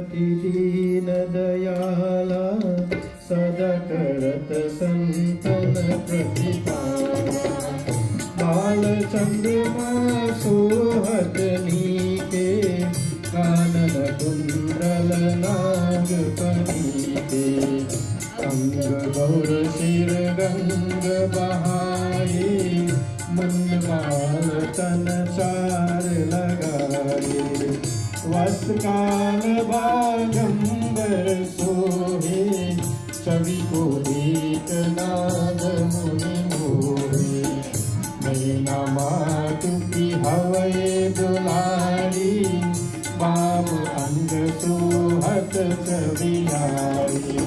अति दीन दयाला सदा करत संतन प्रतिपाला बाल चंद्रमा सोहत नीके कानन कुंडल नाग पनीके अंग गौर शिर गंग बहाए मुंडमाल तन चार लगाए वस्त्रकाल बागंबर सोहे छवि को देख नाग मुनि मोहे मैना मातु की हवये दुलारी बाब अंग सोहत छवियारी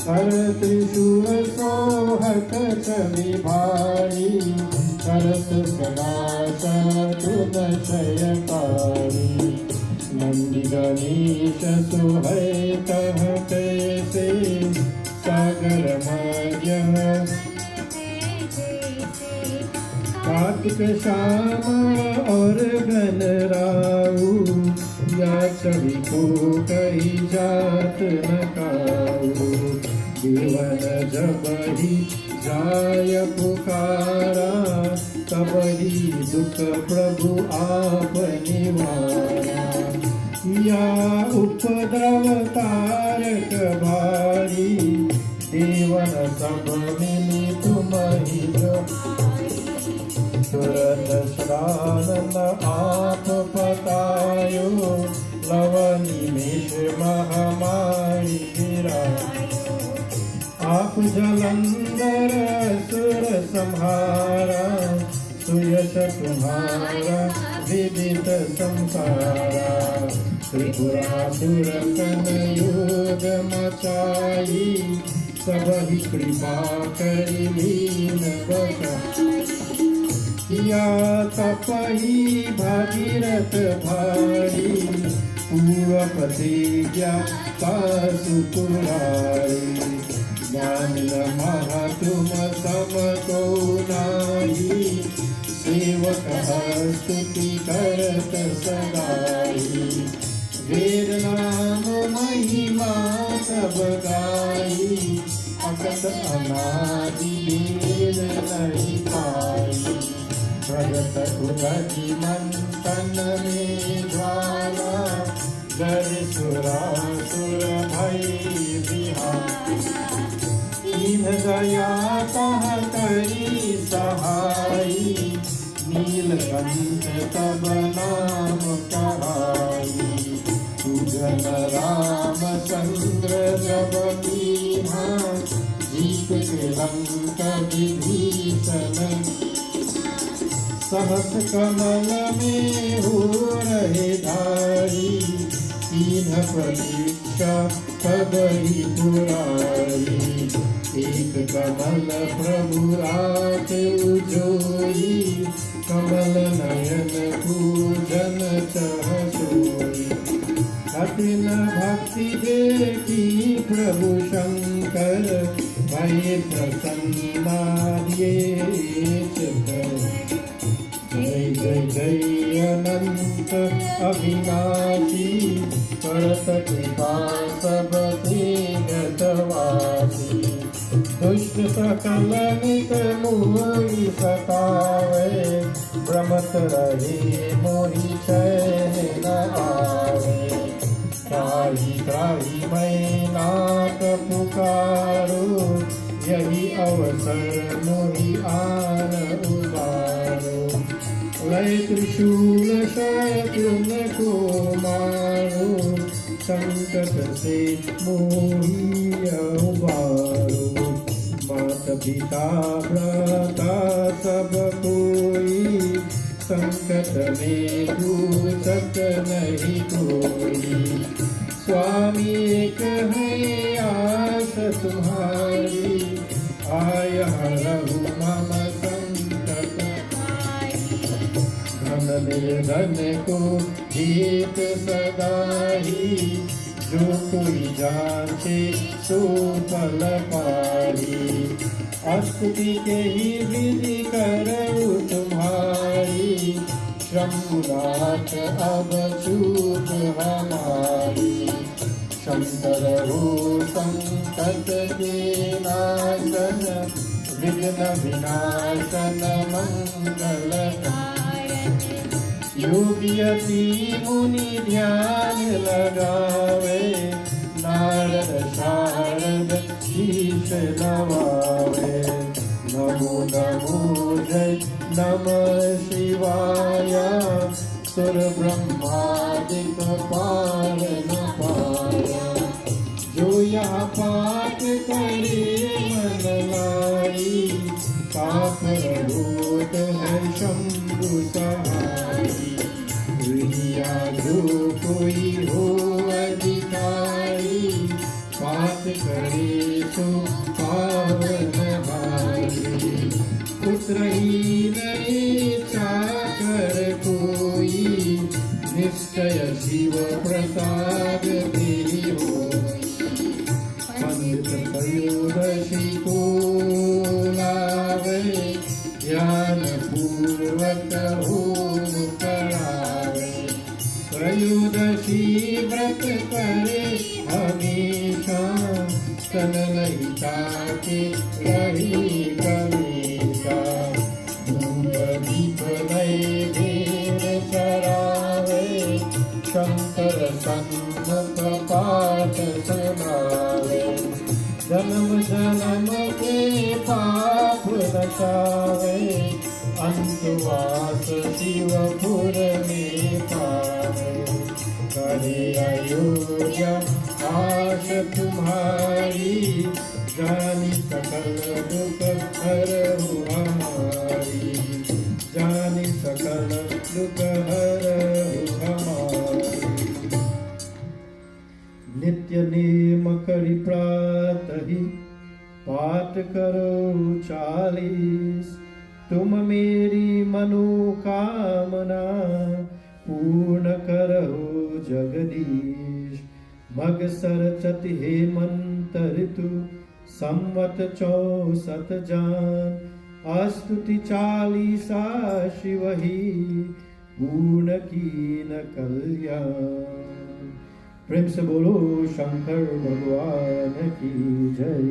कर त्रिशूल सोहत छवि भारी करत सदा शत्रुन क्षयकारी नंदी गणेश सोहै तह कैसे सागर मध्य कार्तिक श्याम और घन राऊ या छवि को कही जात न काऊ जीवन जब ही जाय पुकारा तब ही दुख प्रभु आप निवारा या उपद्रव तारक भारी देवन सब मिली तुम ही जो तुरत श्रानंद आप पतायो लवनी मेष महामारी गिरायो आप जलंधर असुर संहारा सुयश तुम्हारा विदित संसारा त्रिपुरासुर तन योग मचाई सब ही कृपा करी लीन बचाई या तपही भागीरथ भारी पूर्व प्रतिज्ञा पासु पुरारी ज्ञान महा तुम सम को नाही सेवक स्तुति करत सदाई वेद नाम महिमा सब गाई अकत अनादि वेद नहीं पाई प्रगत उदधि मंथन में ज्वाला जर सुरासुर भय विहार दीन दया कह करी सहाई नीलकंठ तब नाम कहाई पूजन रामचंद्र जब कीन्हा जीत के लंक विभीषण सहस कमल में हो रहे धारी तीन प्रतीक्षा कब ही पुरारी एक कमल प्रभु रात उजोई कमल नयन पूजन चह सोई कठिन भक्ति देखी प्रभु शंकर भय प्रसन्ना दिए चित्त जय जय जय अनंत अविनाशी करत कृपा सब गतवासी दुष्ट सकल नित मोहि सतावे भ्रमत रहे मोहि चैन न आवे त्राहि त्राहि मैं नाथ पुकारो यही अवसर मोहि आन उबारो लय त्रिशूल शत्रुन को मारो संकट से मोहि उबारो मात पिता भ्राता सब कोई संकट में दूसत नहीं कोई स्वामी एक है आस तुम्हारी आय हरहु मम संकट धन निर्धन को जीत सदा ही जो कोई जाचे सो फल पाही अस्तुति के ही विधि करो तुम्हारी शंभुनाथ अब चूक हमारी शंकर हो संकट के नाशन, विघ्न विनाशन मंगलकारक। योगी यति मुनि ध्यान लगावे, नारद शारद शीश नवावे। नमो नमो जय नमः शिवाय, सुर ब्रह्मादिक पार न पाया। जो यह पाठ करे मन लाई, पाप रोध है शंभु सहाई। दुनिया जो कोई हो अधिकारी, पाठ करे सो पावन भाई। पुत्र ही नहीं चाकर कोई, निश्चय शिव प्रसाद तेरी होई। पंडित त्रयोदशी को लावे, ज्ञान पूर्वक होम करावे। त्रयोदशी व्रत करे हमेशा, सन नहीं ताके रही कलेशा। धूप दीप नैवेद्य चढ़ावे, शंकर सन्मुख पाठ सुनावे। जन्म जन्म के पाप नचावे, अंतवास शिवपुर में पावे। करे अयोध्या आश तुम्हारी, जानी सकल दुख हरहु हमारी। जानी सकल दुख हरहु हमारी। नित्य नेम करि प्रातहि, पाठ करो 40। तुम मेरी मनोकामना, पूर्ण करो जगदीश। मग सरचति हेमंत ऋतु, संवत 64 जान। स्तुति 40 शिव ही, पूर्ण कीन कल्याण। प्रेम से बोलो शंकर भगवान की जय।